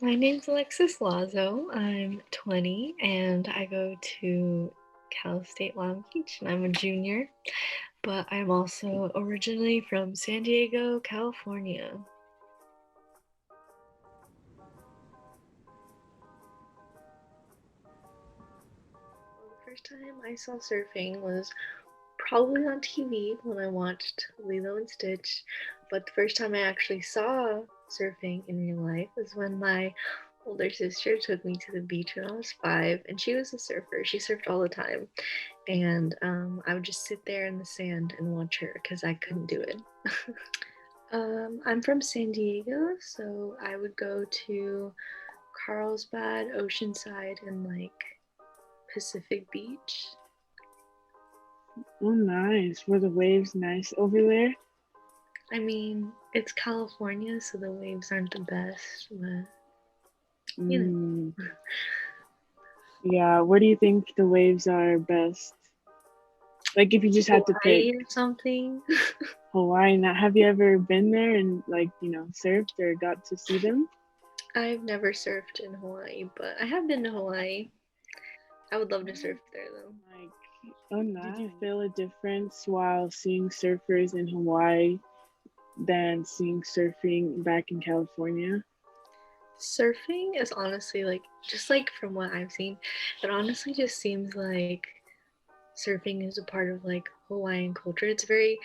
My name's Alexis Lazo. I'm 20 and I go to Cal State Long Beach and I'm a junior, but I'm also originally from San Diego, California. Well, the first time I saw surfing was probably on TV when I watched Lilo and Stitch, but the first time I actually saw surfing in real life was when my older sister took me to the beach when I was 5, and she was a surfer. She surfed all the time, and I would just sit there in the sand and watch her because I couldn't do it. I'm from San Diego, so I would go to Carlsbad, Oceanside, and like Pacific Beach. Oh, nice. Were the waves nice over there? I mean, it's California, so the waves aren't the best, but you know. Mm, yeah, where do you think the waves are best? Like, if you just had to pick Hawaii or something. Hawaii, now, have you ever been there and, surfed or got to see them? I've never surfed in Hawaii, but I have been to Hawaii. I would love to surf there though. Like, oh, nice. Did you feel a difference while seeing surfers in Hawaii than seeing surfing back in California? Surfing is honestly like, just like from what I've seen, it honestly just seems like surfing is a part of like Hawaiian culture. It's very,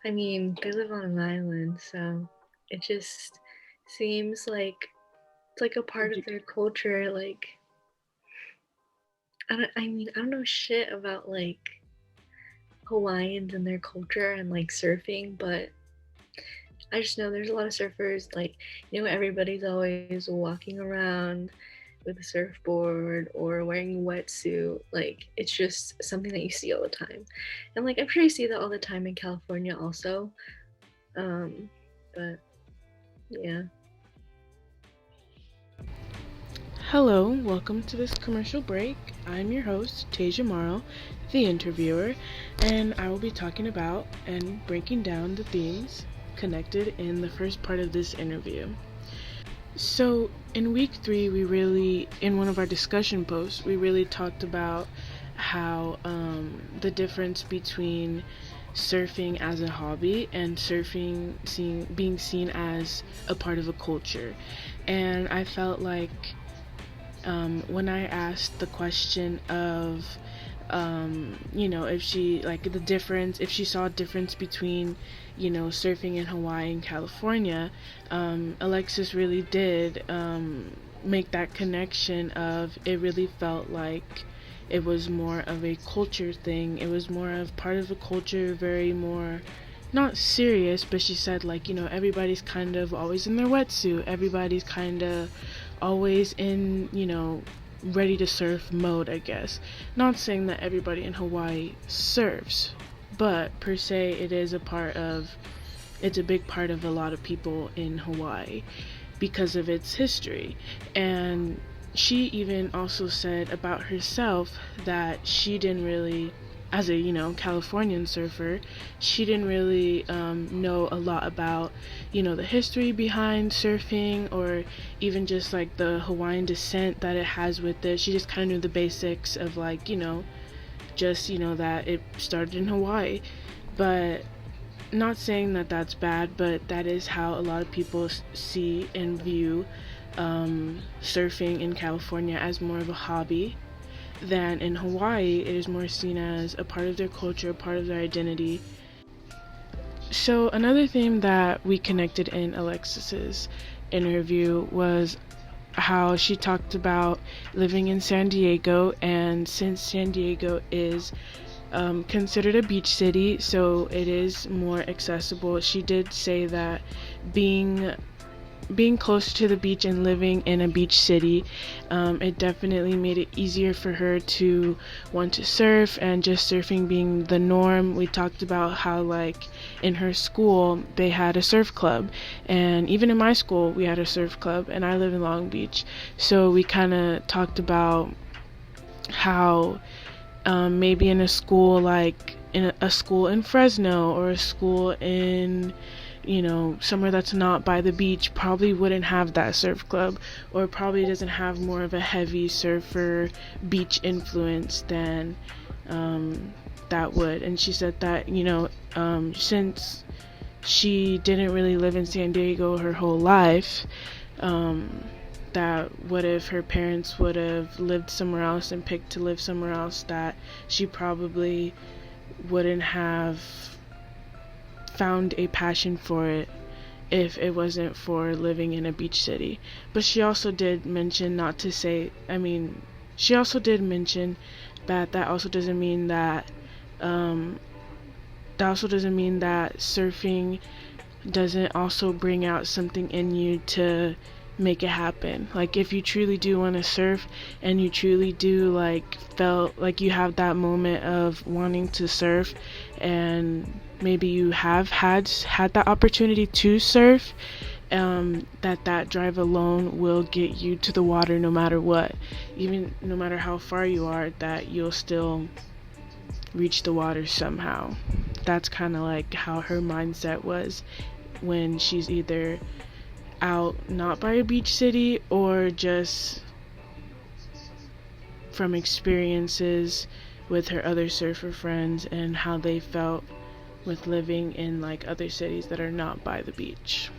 I mean, they live on an island, so it just seems like it's like a part Did of you, their culture. Like, I don't know shit about like Hawaiians and their culture and like surfing, but I just know there's a lot of surfers. Like, everybody's always walking around with a surfboard or wearing a wetsuit. Like, it's just something that you see all the time. And like, I'm sure you see that all the time in California also. But yeah. Hello, welcome to this commercial break. I'm your host, Tasia Morrow, the interviewer, and I will be talking about and breaking down the themes connected in the first part of this interview. So, in week 3, in one of our discussion posts, we really talked about how the difference between surfing as a hobby and being seen as a part of a culture. And I felt like when I asked the question of, if if she saw a difference between, surfing in Hawaii and California, Alexis really did make that connection of it really felt like it was more of a culture thing. It was more of part of a culture, very more not serious, but she said everybody's kind of always in their wetsuit, everybody's kind of always in, ready to surf mode, I guess. Not saying that everybody in Hawaii surfs, but per se it's a big part of a lot of people in Hawaii because of its history. And she even also said about herself that she didn't really, as a Californian surfer, she didn't really know a lot about the history behind surfing, or even just like the Hawaiian descent that it has with it. She just kind of knew the basics of that it started in Hawaii. But not saying that that's bad, but that is how a lot of people see and view surfing in California as more of a hobby than in Hawaii. It is more seen as a part of their culture, a part of their identity. So another theme that we connected in Alexis's interview was how she talked about living in San Diego, and since San Diego is considered a beach city, so it is more accessible. She did say that being close to the beach and living in a beach city, it definitely made it easier for her to want to surf, and just surfing being the norm. We talked about how like in her school they had a surf club, and even in my school we had a surf club, and I live in Long Beach, so we kind of talked about how maybe in a school like in a school in Fresno, or a school in somewhere that's not by the beach probably wouldn't have that surf club, or probably doesn't have more of a heavy surfer beach influence than that would. And she said that, since she didn't really live in San Diego her whole life, that what if her parents would have lived somewhere else and picked to live somewhere else, that she probably wouldn't have found a passion for it if it wasn't for living in a beach city. But she also did mention she also did mention that also doesn't mean that surfing doesn't also bring out something in you to make it happen. Like, if you truly do want to surf and you truly do felt like you have that moment of wanting to surf, and maybe you have had that opportunity to surf, that drive alone will get you to the water no matter what. Even no matter how far you are, that you'll still reach the water somehow. That's kind of like how her mindset was when she's either out not by a beach city, or just from experiences with her other surfer friends and how they felt with living in other cities that are not by the beach.